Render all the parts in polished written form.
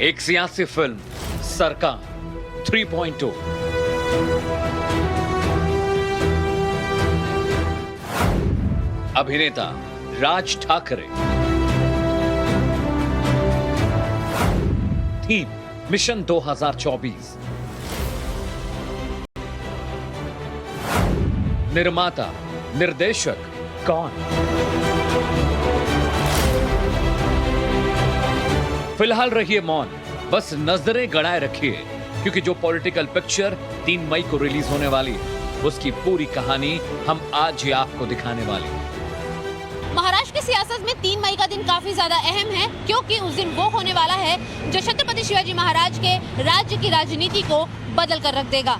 एक सियासी फिल्म सरकार 3.2। अभिनेता राज ठाकरे। Theme mission 2024। निर्माता निर्देशक कौन? फिलहाल रहिए मौन, बस नजरें गड़ाए रखिए, क्योंकि जो पॉलिटिकल पिक्चर 3 मई को रिलीज होने वाली है उसकी पूरी कहानी हम आज ही आपको दिखाने वाले हैं। महाराष्ट्र की सियासत में 3 मई का दिन काफी ज्यादा अहम है, क्योंकि उस दिन वो होने वाला है जो छत्रपति शिवाजी महाराज के राज्य की राजनीति को बदल कर रख देगा।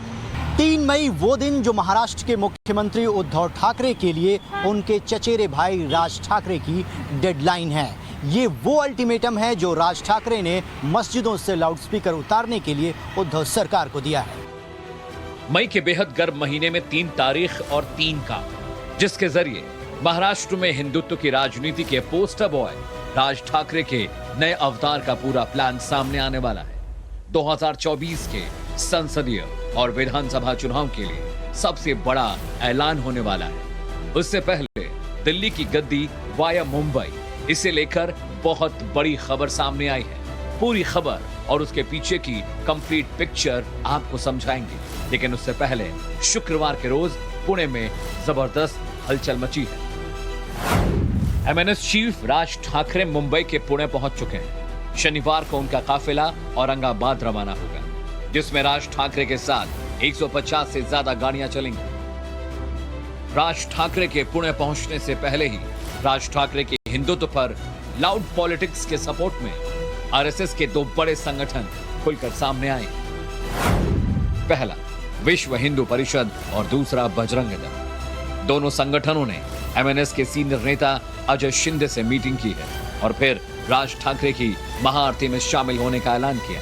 3 मई वो दिन जो महाराष्ट्र के मुख्यमंत्री उद्धव ठाकरे के लिए उनके चचेरे भाई राज ठाकरे की डेडलाइन है। ये वो अल्टीमेटम है जो राज ठाकरे ने मस्जिदों से लाउडस्पीकर उतारने के लिए उद्धव सरकार को दिया है। मई के बेहद गर्म महीने में 3 तारीख और 3 काम, जिसके जरिए महाराष्ट्र में हिंदुत्व की राजनीति के पोस्टर बॉय राज ठाकरे के नए अवतार का पूरा प्लान सामने आने वाला है। 2024 के संसदीय और विधानसभा चुनाव के लिए सबसे बड़ा ऐलान होने वाला है। उससे पहले दिल्ली की गद्दी वाया मुंबई, इसे लेकर बहुत बड़ी खबर सामने आई है। पूरी खबर और उसके पीछे की कंप्लीट पिक्चर आपको समझाएंगे, लेकिन उससे पहले शुक्रवार के रोज पुणे में जबरदस्त हलचल मची है। एमएनएस चीफ राज ठाकरे मुंबई के पुणे पहुंच चुके हैं। शनिवार को उनका काफिला औरंगाबाद रवाना होगा, जिसमें राज ठाकरे के साथ 150 से ज्यादा गाड़ियां चलेंगी। राज ठाकरे के पुणे पहुंचने से पहले ही राज ठाकरे के हिंदुत्व पर लाउड पॉलिटिक्स के सपोर्ट में आरएसएस के 2 बड़े संगठन खुलकर सामने आए। पहला विश्व हिंदू परिषद और दूसरा बजरंग दल। दोनों संगठनों ने एमएनएस के सीनियर नेता अजय शिंदे से मीटिंग की है और फिर राज ठाकरे की महाआरती में शामिल होने का ऐलान किया।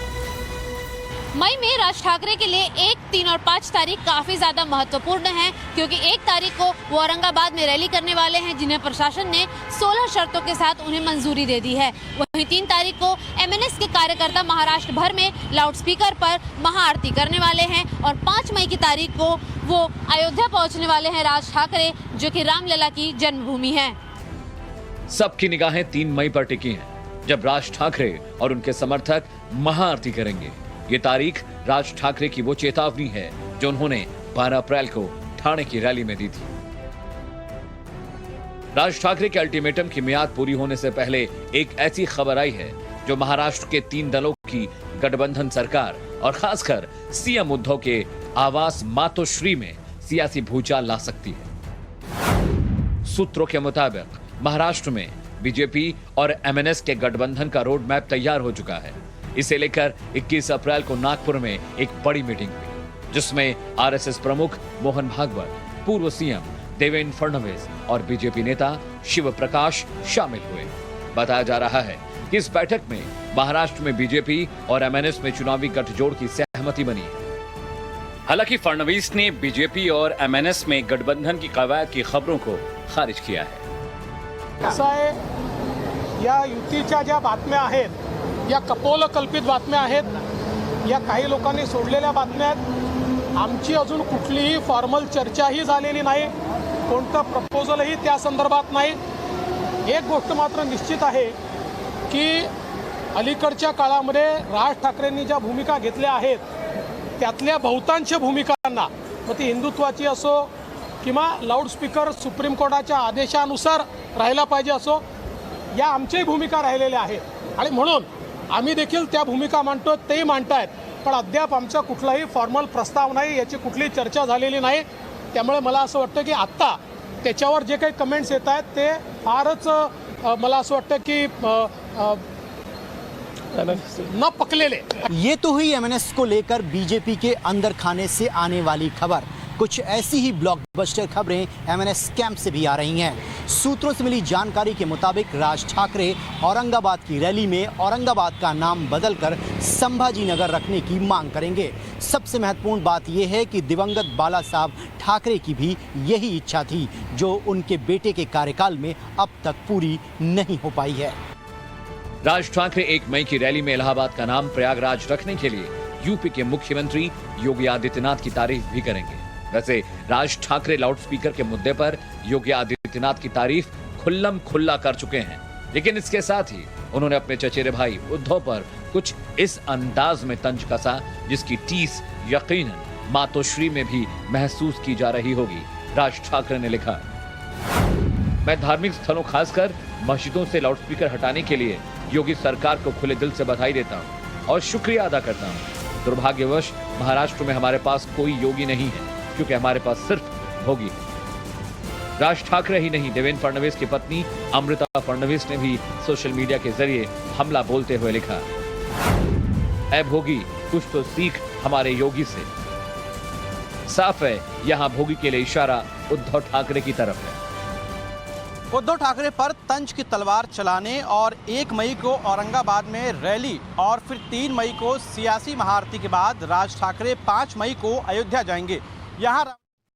मई में राज ठाकरे के लिए 1, 3 और 5 तारीख काफी ज्यादा महत्वपूर्ण है, क्योंकि 1 तारीख को वो औरंगाबाद में रैली करने वाले हैं, जिन्हें प्रशासन ने 16 शर्तों के साथ उन्हें मंजूरी दे दी है। वहीं 3 तारीख को एमएनएस के कार्यकर्ता महाराष्ट्र भर में लाउडस्पीकर पर महाआरती करने वाले हैं और 5 मई की तारीख को वो अयोध्या पहुंचने वाले हैं राज ठाकरे, जो कि रामलला की जन्मभूमि है। सबकी निगाहें 3 मई पर टिकी हैं, जब राज ठाकरे और उनके समर्थक महाआरती करेंगे। ये तारीख राज ठाकरे की वो चेतावनी है जो उन्होंने 12 अप्रैल को ठाणे की रैली में दी थी। राज ठाकरे के अल्टीमेटम की मियाद पूरी होने से पहले एक ऐसी खबर आई है जो महाराष्ट्र के 3 दलों की गठबंधन सरकार और खासकर सीएम उद्धव के आवास मातोश्री में सियासी भूचाल ला सकती है। सूत्रों के मुताबिक महाराष्ट्र में बीजेपी और एमएनएस के गठबंधन का रोड मैप तैयार हो चुका है। इसे लेकर 21 अप्रैल को नागपुर में एक बड़ी मीटिंग हुई, जिसमें आरएसएस प्रमुख मोहन भागवत, पूर्व सीएम देवेंद्र फडणवीस और बीजेपी नेता शिव प्रकाश शामिल हुए। बताया जा रहा है कि इस बैठक में महाराष्ट्र में बीजेपी और एमएनएस में चुनावी गठजोड़ की सहमति बनी है। हालांकि फडणवीस ने बीजेपी और एमएनएस में गठबंधन की कवायद की खबरों को खारिज किया है। कसं आहे, या युतीच्या ज्या बातम्या आहेत या कपोलकल्पित बातम्या आहेत, या काही लोकांनी सोडलेल्या बातम्या आहेत। आमची अजून कुठलीही फॉर्मल चर्चाही झालेली नाही, कोणतं प्रपोजलही त्या संदर्भात नाही। एक गोष्ट मात्र निश्चित आहे की अलीकडच्या काळामध्ये राज ठाकरेंनी ज्या भूमिका घेतल्या आहेत त्यातल्या बहुतांश भूमिकांना, मग ती हिंदुत्वाची असो किंवा लाऊडस्पीकर सुप्रीम कोर्टाच्या आदेशानुसार राहायला पाहिजे असो, या आमच्याही भूमिका राहिलेल्या आहेत आणि म्हणून आम्ही देखील त्या भूमिका मांडतो, तेही मांडतायत, पण अद्याप आमचा कुठलाही फॉर्मल प्रस्ताव नाही, याची कुठलीही चर्चा झालेली नाही। त्यामुळे मला असं वाटतं की आत्ता त्याच्यावर जे काही कमेंट्स येत आहेत ते फारच मला असं वाटतं की न पकलेले। ये तो हुई एमएनएस को लेकर बीजेपी के अंदर खाने से आने वाली खबर। कुछ ऐसी ही ब्लॉकबस्टर खबरें एमएनएस कैंप से भी आ रही हैं। सूत्रों से मिली जानकारी के मुताबिक राज ठाकरे औरंगाबाद की रैली में औरंगाबाद का नाम बदलकर संभाजी नगर रखने की मांग करेंगे। सबसे महत्वपूर्ण बात यह है कि दिवंगत बाला साहब ठाकरे की भी यही इच्छा थी, जो उनके बेटे के कार्यकाल में अब तक पूरी नहीं हो पाई है। राज ठाकरे 1 मई की रैली में इलाहाबाद का नाम प्रयागराज रखने के लिए यूपी के मुख्यमंत्री योगी आदित्यनाथ की तारीफ भी करेंगे। वैसे राज ठाकरे लाउडस्पीकर के मुद्दे पर योगी आदित्यनाथ की तारीफ खुल्लम खुल्ला कर चुके हैं, लेकिन इसके साथ ही उन्होंने अपने चचेरे भाई उद्धव पर कुछ इस अंदाज में तंज कसा जिसकी टीस यकीनन मातोश्री में भी महसूस की जा रही होगी। राज ठाकरे ने लिखा, मैं धार्मिक स्थलों खासकर मस्जिदों से लाउडस्पीकर हटाने के लिए योगी सरकार को खुले दिल से बधाई देता हूं और शुक्रिया अदा करता हूं। दुर्भाग्यवश महाराष्ट्र में हमारे पास कोई योगी नहीं है, क्योंकि हमारे पास सिर्फ भोगी है। राज ठाकरे ही नहीं, देवेंद्र फडणवीस की पत्नी अमृता फडणवीस ने भी सोशल मीडिया के जरिए हमला बोलते हुए लिखा, ऐ भोगी कुछ तो सीख हमारे योगी से। साफ है यहां भोगी के लिए इशारा उद्धव ठाकरे की तरफ है। उद्धव ठाकरे पर तंज की तलवार चलाने और 1 मई को औरंगाबाद में रैली और फिर 3 मई को सियासी महाआरती के बाद राज ठाकरे 5 मई को अयोध्या जाएंगे। यहाँ